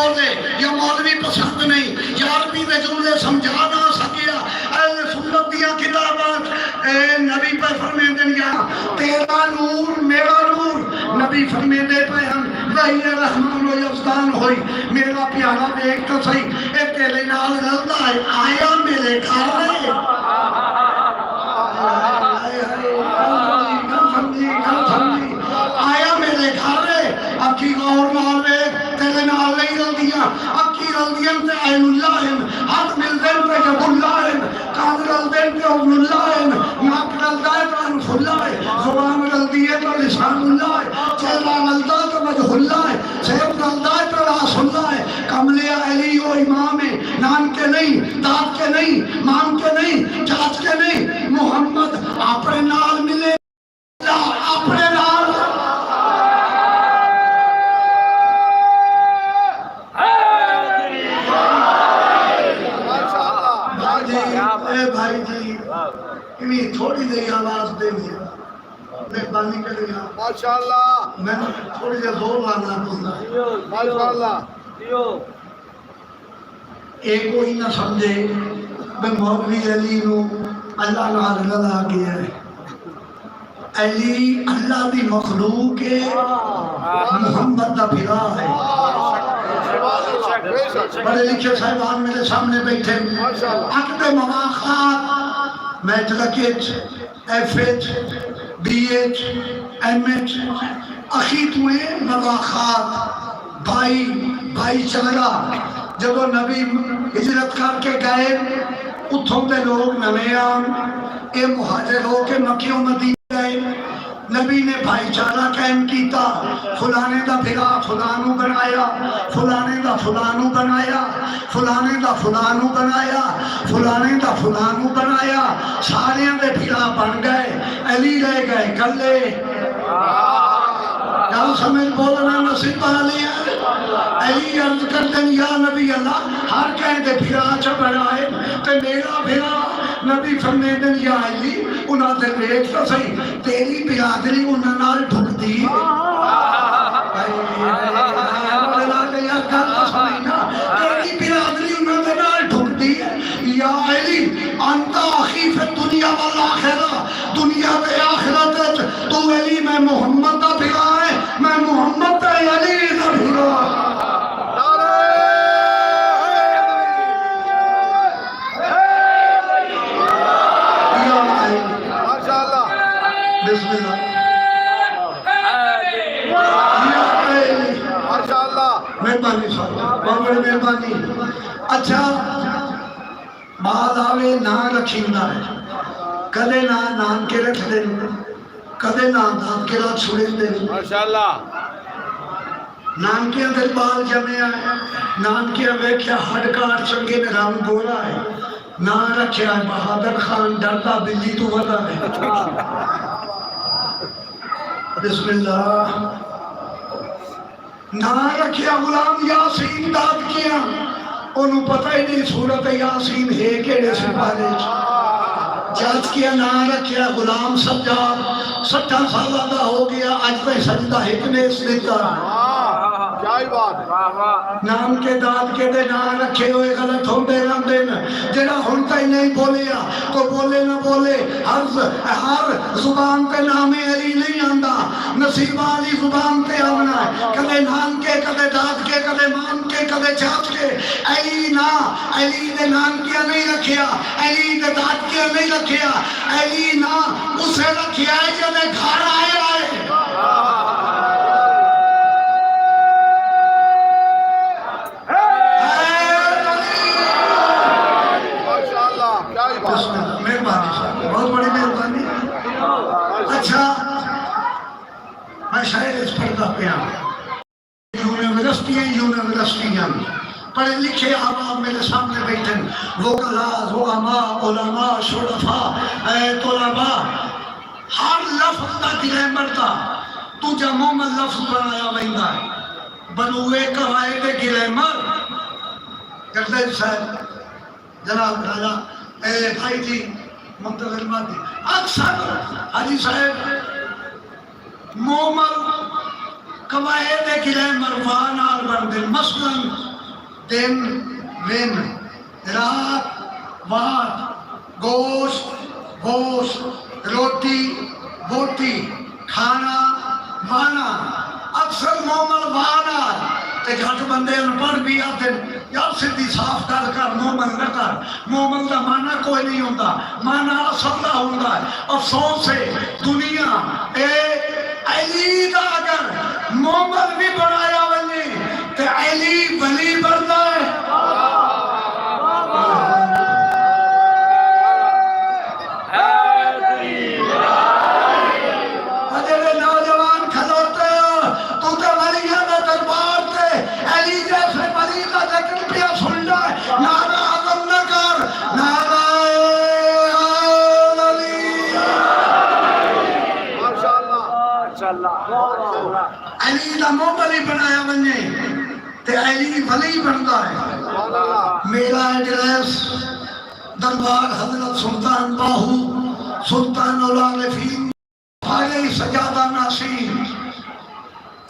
بولے یا مولوی پسند نہیں یا عربی دے جملے سمجھا نہ سکیا اہل سنت دیا کتابات نبی پہ فرمے دن یا تیرا نور میرا نور نبی فرمے دے پہ ہم وہی رحمان و یزدان ہوئی میرا پیارا دیکھ تو صحیح اے تیرے نال غلطہ ہے آیا میرے گھر رہے آیا میرے گھر رہے اکی غور مالے تیرے نال نہیں غلطیاں اکی غلطیاں تے عین اللہ ہیں ہاتھ مل دیں تے جب اللہ ہیں کان رل دیں تے ابن اللہ ہیں ناک رل دائے تو انف اللہ ہے زبان رل دیئے تو لسان اللہ ہے چہرہ رل دائے تو وجہ اللہ ہے سیب رل دائے تو راس اللہ ہے کملے علی و امام ہے نان کے نہیں داد کے نہیں مان کے نہیں چاچ کے نہیں محمد اپنے نال ملے اپنے نال اے بھائی جی انہیں تھوڑی دیر آواز دیں گے مہربانی کریں گا ماشاءاللہ میں تھوڑی دیر زور لانا پڑھنا ماشاءاللہ ایک کوئی نہ سمجھے میں مولوی علی نو اللہ نال لگا گیا ہے علی اللہ دی مخلوق ہے محمد دا بھرا ہے بڑے لکھے صاحبان میرے سامنے بیٹھے عقد مواخات میٹرکٹ ایف ایچ بی ایچ ایم ایچ اخیت میں مواخات بھائی چارہ جب وہ نبی ہجرت کر کے گئے اتھوں دے لوگ نویان اے مہاجر ہو کے مکی و مدینہ گئے نبی نے بھائی چارہ قائم کیتا فلانے دا بھرا فلانو بنایا فلانے دا فلانو بنایا فلانے دا فلانو بنایا فلانے دا فلانو بنایا سارے دے بھرا بن گئے علی رہ گئے کلے کیا سمجھ بولنا نصیب آلیا علی عرض کردن یا نبی اللہ ہر کہیں دے بھرا چا بنائے تے میرا بھرا نبی فرمیدن یا علی انہاں دے دیکھ تو صحیح تیری برادری انہاں نال ڈھک دی تیری برادری انہاں دے نال ڈھک دی یا علی انتا اخی فی دنیا والآخرہ دنیا و آخرت تو علی میں محمد دا بھرا ہے میں محمد دا علی دا بھرا بسم اللہ مہربانی صاحب بہت بڑی مہربانی اچھا بعد آوے نام رکھیندہ ہے کدے نام کے رکھ دیں کدے نام کے رکھ چھوڑیں دیں ماشاءاللہ نام کے اندر بال جمعے آئے نام کے اندر کیا ہڈکار چنگے میں رام گورا ہے نام رکھے آئے بہادر خان ڈرتا بلی تو ودا ہے بسم اللہ نام رکھیا غلام یاسین داد کیا انہوں پتہ ہی نہیں صورت یاسین ہے کیڑے سے پالے جاج کیا نام رکھیا غلام سجاد 60 سالہ دا ہو گیا آج پہ سجدہ حکمے اس دیتا نام کے داد کے دے نام رکھے ہوئے غلط ہوں دے نام دینا جنہا ہونتا ہی نہیں بولیا تو بولے نہ بولے ہر زبان پہ نام علی نہیں آندہ نصیب علی زبان پہ آنا ہے کدے نام کے کدے داد کے کدے مان کے کدے چاچ کے علی نا علی نے نام کیا نہیں رکھیا علی نے داد کیا نہیں رکھیا علی نا اسے رکھیا ہے جنہیں گھر آئے آئے بہت بڑی مہربانی اچھا میں شاید اس پردہ پہ یونیورسٹیاں پڑھے لکھے عوام میرے سامنے بیٹھیں وکلاء زعماء علماء شرفاء طلباء ہر لفظ کا گرامر تھا تو جمع میں لفظ بنایا ویندا ہے بنوے قواعد گرامر کرتے صاحب جناب راجہ اے بھائی جی منتظر مادی اکثر حاجی صاحب مومل قواعد گرامر وانال بندے مثلا دن ون، رات وات، گوشت گوشت، روٹی بوٹی، کھانا وانا، اکثر مومن وانا تے جھٹ بندے انپڑھ بھی آتے یار سدھی صاف گل کر، مومن نہ کر، مومن کا معنی کوئی نہیں ہوتا، معنی اصل کا ہوتا ہے۔ افسوس ہے دنیا اے علی دا اگر مومن بھی بنایا ونجے تے علی ولی بنتا ہے۔ علی دا مومن بنایا ونجے تے علی ولی بنتا ہے۔ میرا ایڈریس دربار حضرت سلطان باہو سلطان العارفین علیہ سجادہ ناصیر،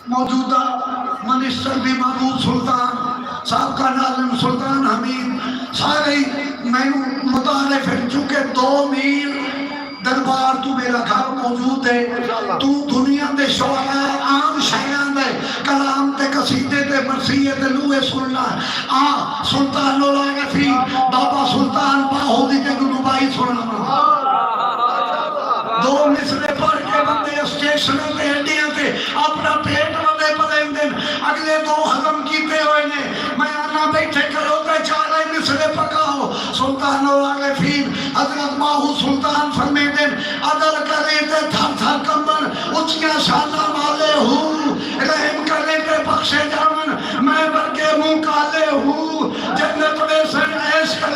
موجودہ منسٹر بھی محمود سلطان، سابقہ ناظم سلطان حمید، سارے میں متعارف ہیں چونکہ 2 میل دربار تو میرا گھر موجود ہے، تو دنیا دے شعراء عام شیعان دے کلام تے قصیدے تے مرثیے تے لوہے سننا سلطان العارفین بابا سلطان باہو دی تے گنوبائی سننا 2 مصرے پڑھ کے بندے اسٹیشنوں تے ہڈیاں تے اپنا پیٹ بندے پلیں دن اگلے 2 ہضم کیتے ہوئے نے، میں آنا بیٹھے کرو تے 4 مصرے پکاؤ۔ سلطان العارفین حضرت باہو سلطان فرمے دن عدل کرے تے تھر تھر کمبن، اچھیاں شانہ والے ہوں، رحم کرے تے بخشے جامن، میں برکے منہ کالے ہوں، جنت میں سن عیش کرے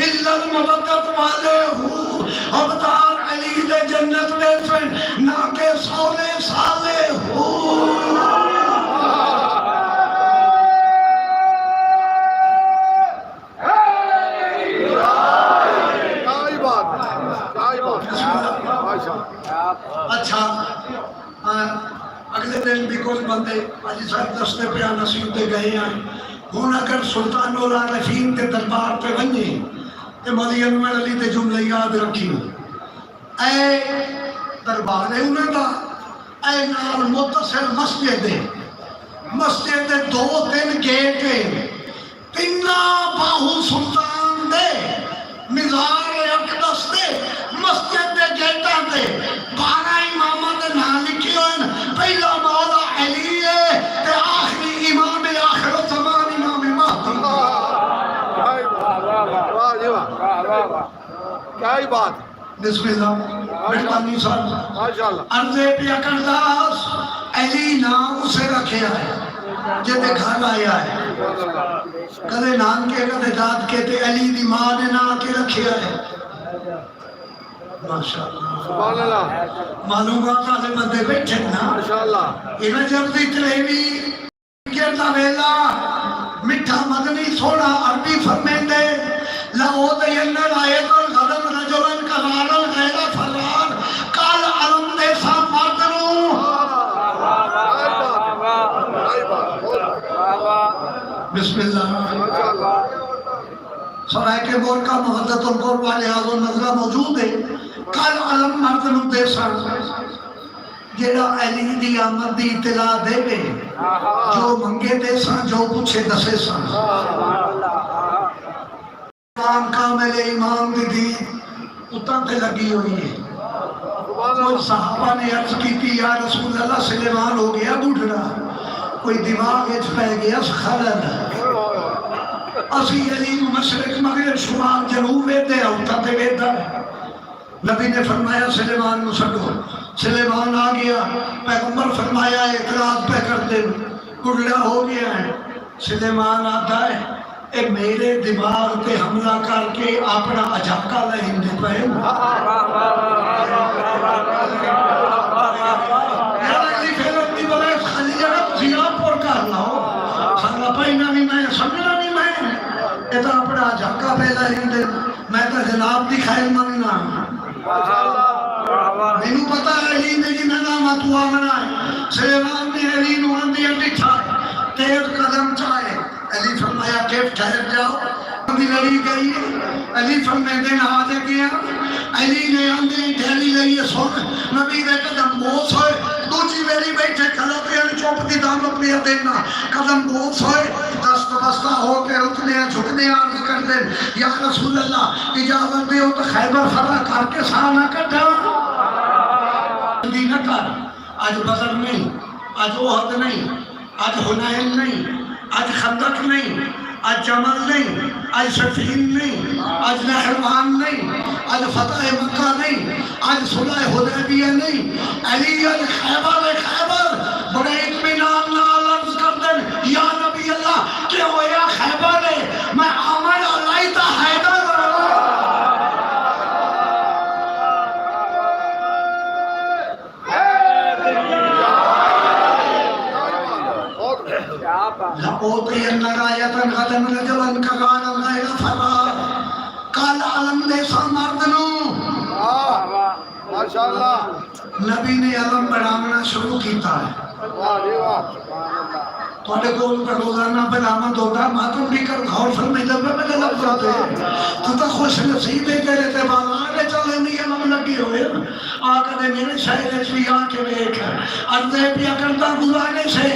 اللہ المبدت والے ہوں، ابتار علی دے جنت میں سن ناکے سولے سالے ہوں۔ اچھا اگلے دن بھی کوئی بندے آجی صاحب دستے پہ نصیب دے گئے ہیں، ہون اگر سلطان العارفین کے دربار پہ ونجے تے مولی انور علی دے جملے یاد رکھی اے دربار ہے انہوں دا اے نال متصل مسجد ہے، مسجد دے 2-3 گیٹ ہے، تینہ باہو سلطان دے مزار اقدس دے مسجد دے گیٹاں دے 12 امامہ دے نام لکھی ہوئے، پہلا مولا علی ہے تے آخری امام آخر زمان امام مہدی۔ کیا ہی بات، بسم اللہ مہربانی صاحب عرض پیا کرداس علی نام اسے رکھے آئے جدے گھر آیا ہے، کدے نام کے کدے داد کے تے علی دی ماں نے نام کے رکھے آئے۔ ماشاءاللہ معلومات آلے بندے بیٹھے نا، انہیں جب دی تلیوی گردا ویلا مٹھا مدنی سونا عربی فرمیندے لہو دینر آئے تو غدم رجلن قرارن غیر فرار کال علم دے سا مردنوں۔ بسم اللہ سرائے کے بور کا محدت القور والے حاضر نظرہ موجود ہے، کال علم مردنوں دے سا جیڑا علی دی آمد دی اطلاع دے بے جو منگے دے سا جو پوچھے دسے سا۔ امام کامل امام دی دی اتن تے لگی ہوئی ہے، کوئی صحابہ نے عرض کی تھی یا رسول اللہ سلیمان ہو گیا بڑھڑا، کوئی دماغ اچھ پہ گیا خلل، اسی علی مشرق مغرب شمال جنوب ویدے اتن تے ویدہ ہے۔ نبی نے فرمایا سلیمان مسڈو، سلیمان آ گیا، پیغمبر فرمایا اعتراض پہ کر دے گڑڑا ہو گیا ہے۔ سلیمان آتا ہے اے میرے دماغ پہ حملہ کر کے اپنا اجاکہ لہن دے پہ یار اگلی فیلت دی بلے خالی جگہ زیاد پر کر لاؤ سنگا پہنا نہیں میں سمجھنا نہیں میں اے تو اپنا اجاکہ پہ لہن دے، میں تو جناب دی خیر مننا مینو پتا ہے علی نے جی میں نام تو آمنا ہے۔ سلیمان نے علی نو اندی اندی ٹھائے، تیز قدم چاہے، علی فرمایا کہ ٹھہر جاؤ، ابھی لڑی گئی ہے۔ علی فرمائے نہ آ گیا، علی نے آندے ڈھیلی لئی سن نبی دے قدم بوس ہوئے، دوجی ویلی بیٹھے کھلا پہ چوپ دی دام اپنی دینا، قدم بوس ہوئے، دست بستہ ہو کے رکنے جھکنے عرض کر دیں یا رسول اللہ اجازت دے ہو تو خیبر فتح کر کے سانہ کٹھا نہ کر۔ آج بدر نہیں، آج احد نہیں، آج حنین نہیں، آج خندق نہیں، آج جمل نہیں، آج صفین نہیں، آج نہروان نہیں، آج فتح مکہ نہیں، آج صلح حدیبیہ نہیں، علی خیبر بڑے اطمینان نال عرض کر دیں یا نبی اللہ کہ ہویا خیبر ہے، میں آمن علیہ تا حیدر لَأُوتِيَنَّ رَایَةً غَدًا رَجُلًا كَانَ غَیْرَ فَرَارٍ کالا علم دے سا مردنوں۔ ماشاءاللہ نبی نے علم بڑھانا شروع کیتا ہے۔ توڑے کول پر روزانہ برآمد ہوتا ہے، ماتم بھی کر غور فرمائی لبے میں لگ جاتے ہیں۔ تو تا خوش نصیب ہے تیرے تے بالا آگے چلے نہیں علم لگی ہوئے آقا نے میرے شاہد چوی آنکھیں دیکھ عرضے پیا کرتا گزارے سے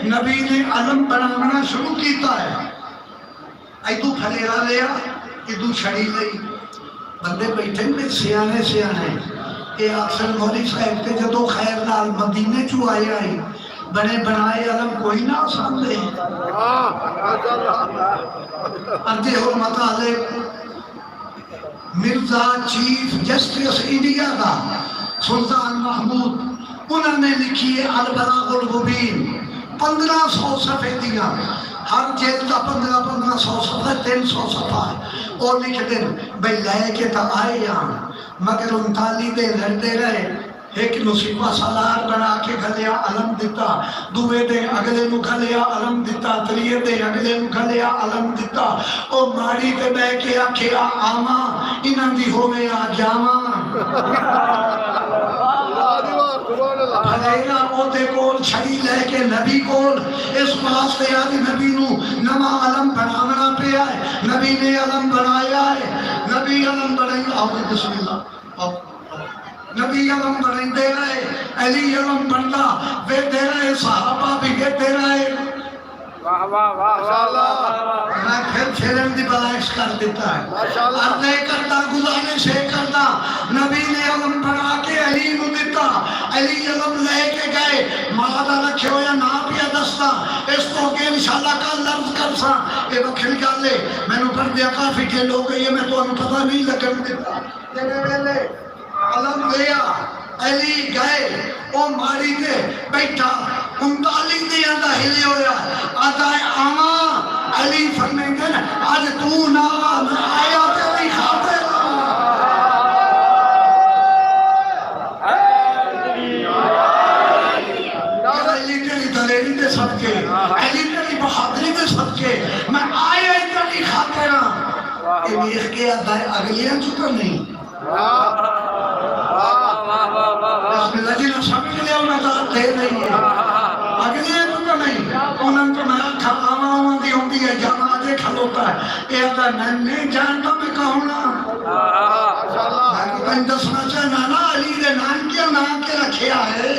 نبی نے علم بڑھانا شروع کیتا ہے۔ ایدو پھلیرا لیا، ایدو چھڑی لئی، بندے بیٹھے میں سیانے اے اکثر مولی صاحب کے جدو خیر نال مدینے چو آئے آئی بنے بنائے علم کوئی نہ آسان دے۔ ارجے حرمت علیہ مرزا چیف جسٹس انڈیا کا سلطان محمود انہوں نے لکھی ہے البلاغ المبین 1500 صفحے دیا، ہر جلد کا 1500 صفحہ 300 صفحہ ہے۔ اور لکھ دیں بھئی لے کے تا آئے یہاں مگر ان تالی دے لڑتے رہے، ایک نصیبہ سالار بنا کے گھلیا علم دیتا، دوے دے اگلے نو گھلیا علم دیتا، تریے دے اگلے نو گھلیا علم دیتا، او ماڑی دے بے کے آکھیا آما انہاں دی ہوئے آ جاما بھلینا او دے کول چھڑی لے کے نبی کول اس واسطے آدھی نبی نو نما علم بناونا پہ آئے، نبی نے علم بنایا ہے، نبی علم بنایا آؤ بسم اللہ نبی علم بنائی دے رہے، علی علم بننا وے دے رہے، صحابہ بھی گے دے رہے۔ میں پھر پھرن دی بلائش کر دیتا ہے ارنے کرتا گزانے سے کرتا نبی نے علم بنا کے علی نو دیتا، علی علم لے کے گئے مادہ رکھے ہویا نا پیا دستا اس کو کہ انشاءاللہ کا لفظ کرسا اے بکھل گا لے میں نو پر دیا کافی کے لوگ یہ میں تو انہوں پتہ نہیں لگن دیتا جنہیں ویلے علم لیا علی گئے او ماری دے بیٹھا انتالی دیا دا ہلی ہویا آدھائے آما علی فرمائیں گے آج تو نا میں آیا تیری خاطر علی تیری دلیری دے صدقے علی تیری بہادری دے صدقے میں آیا تیری خاطر یہ میخ کے آدھائے اگلیاں چکا نہیں بسم اللہ جی نے سمجھ لیا انہیں ذات دے رہی ہے اگلی ہے تو نہیں انہوں تو میں آما دی ہوں دی ہے جانا آجے کھلوتا ہے اے اگر میں نہیں جانتا میں کہونا میں کو کہیں دسنا چاہے نانا علی دے نام کیا نام کے رکھیا ہے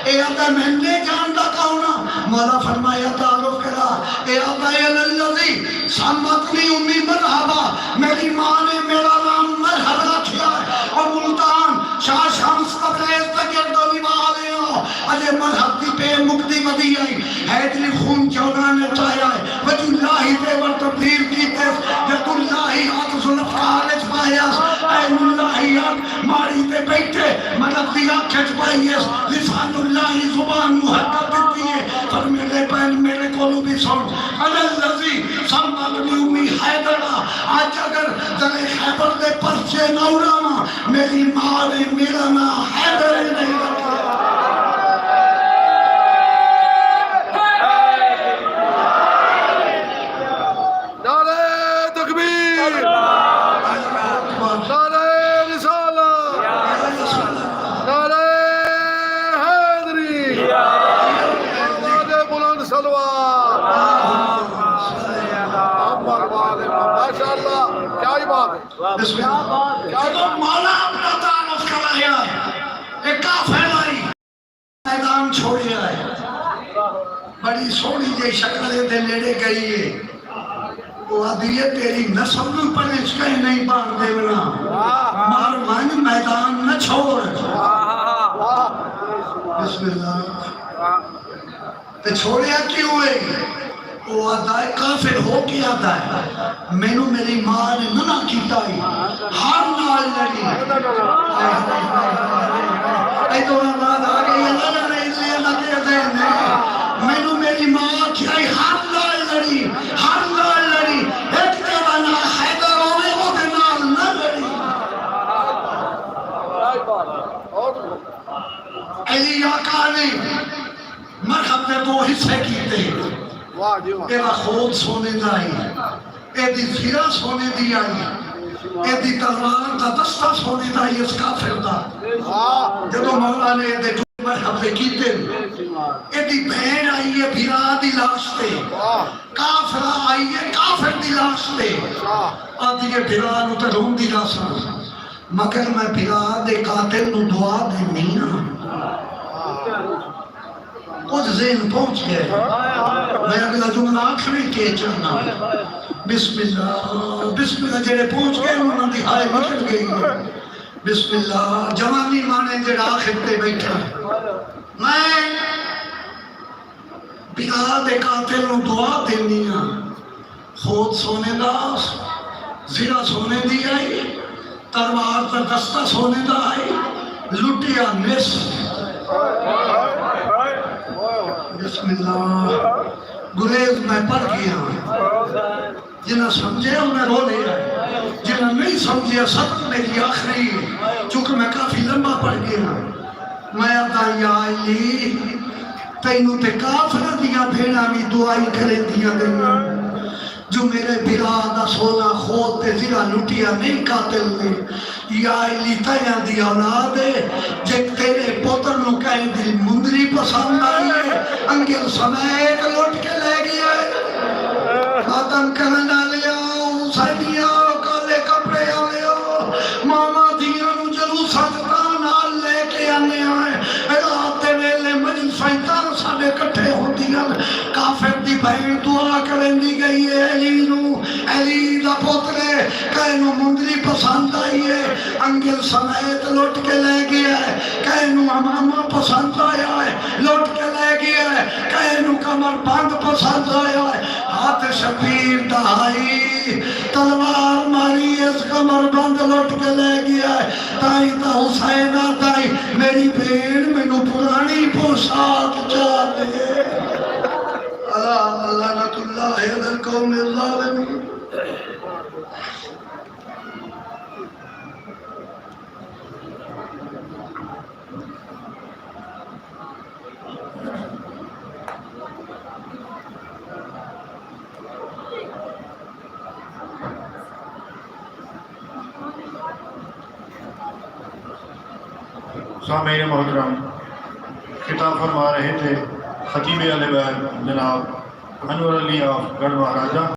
اے اگر میں نہیں جانتا کہونا مولا فرمایا تعارف کرا اے اگر اللذی سمتنی امی مرحبا میری ماں نے میرا نام مرحب رکھیا ہے اور ملتان شاہ شمس قبریز تک اردوی والے ہو اجے مرحب دی پہ مکتی مدی آئی حیدری خون چودانے چاہیا ہے وجہ اللہ دے ور تبدیل کی تیس جت اللہ آت ظلف کارج پائیس این اللہ آت ماری دے بیٹھے مدد دیا کھچ پائیس لسان اللہ زبان محقق دیتی ہے پر میرے بین میرے کولو بھی سن اللذی سمتنی امی حیدرہ آج اگر در خیبر دے پرچے نوراما میری ماں نے میرا نا حیدر نہیں رکھا نعرہ تکبیر نعرہ رسالہ نعرہ حیدری آواز بلند سلوات بسم اللہ جب مولا اپنا تعارف کرایا ایک کافر آئی میدان چھوڑے آئے بڑی سونی جی شکلے دے نیڑے گئی ہے وہ آدھی ہے تیری نسل میں پنچ کہیں نہیں بان دیونا مار من میدان نہ چھوڑ بسم اللہ تے چھوڑیا کیوں ہوئے وہ آدھا ہے کافر ہو کے آدھا ہے میں نو میری ماں نے منع کیتا ہی ہر نال لڑی اے تو آباد آگئی اللہ نے رئیس لیا لگے دین میں نو میری ماں کیا ہی ہر نال لڑی ایک جوانا حیدر ہوئے وہ دے نال نہ لڑی علی آقا نے مرحب نے دو حصے کیتے ایدہ خود سونے دائی ایدی زیرہ سونے دی آئی ایدی تلوار دا دستہ سونے دائی اس کافر دا جدو مولا نے ایدے جو مرحب نے کیتے ایدی بہن آئی ہے بھیرا دی لاش تے کافر آئی ہے کافر دی لاش تے آدھی ہے بھیرا نو تے رون دی لاسا مگر میں بھیرا دے قاتل نو دعا دے نہیں کچھ ذہن پہنچ گئے میں اگلا جملہ آخری کے چاہنا بسم اللہ جڑے پہنچ گئے انہوں نے دہائے نکل گئی بسم اللہ جوانی مانے جڑا آخر تے بیٹھا میں بلال دے قاتل نو دعا دینی ہاں خود سونے دا زیرہ سونے دی آئی تلوار پر دستہ سونے دا آئی لٹیا نصف بسم اللہ گریز میں پڑھ گیا جنہیں سمجھے انہیں رو لیا جنہیں نہیں سمجھے سبق میری آخری چونکہ میں کافی لمبا پڑھ گیا میں آتا یا علی تینوں تے کافر دیا بھیڑا بھی دعائی کرے دیا گیا جو میرے بھرا دا سونا خود تے زیرہ لٹیا نہیں قاتل نے یا علی تیاں دی اولاد ہے جے تیرے پوتر نو کہیں دل مندری پسند آئی ہے انگل سمیت لٹ کے لے گیا ہے خاتم کرنا لیا حسینیا کالے کپڑے آلیا ماما دیا نو جلو سجدان آل لے کے آنے آئے رات دے ویلے مجلس فیتان ساڑے کٹھے ہوتی ہیں کافر دی بہن دعا کریں دی گئی ہے علی دا پوترے کہنو مندری پسند آئی ہے انگل سمیت لٹ کے لے گیا ہے کہنو امامہ پسند آیا ہے لٹ کے لے گیا ہے کہنو کمر بند پسند آیا ہے ہاتھ شبیر دہائی تلوار ماری اس کمر بند لٹ کے لے گیا ہے تائی تا حسین آتائی میری بھیڑ میں نو پرانی پوشاک چاہتے اللہ لعنت اللہ علی القوم الظالمین سامعین محترم خطاب فرما رہے تھے خطیب اہل بیت جناب انور علی آف گڑھ مہاراجہ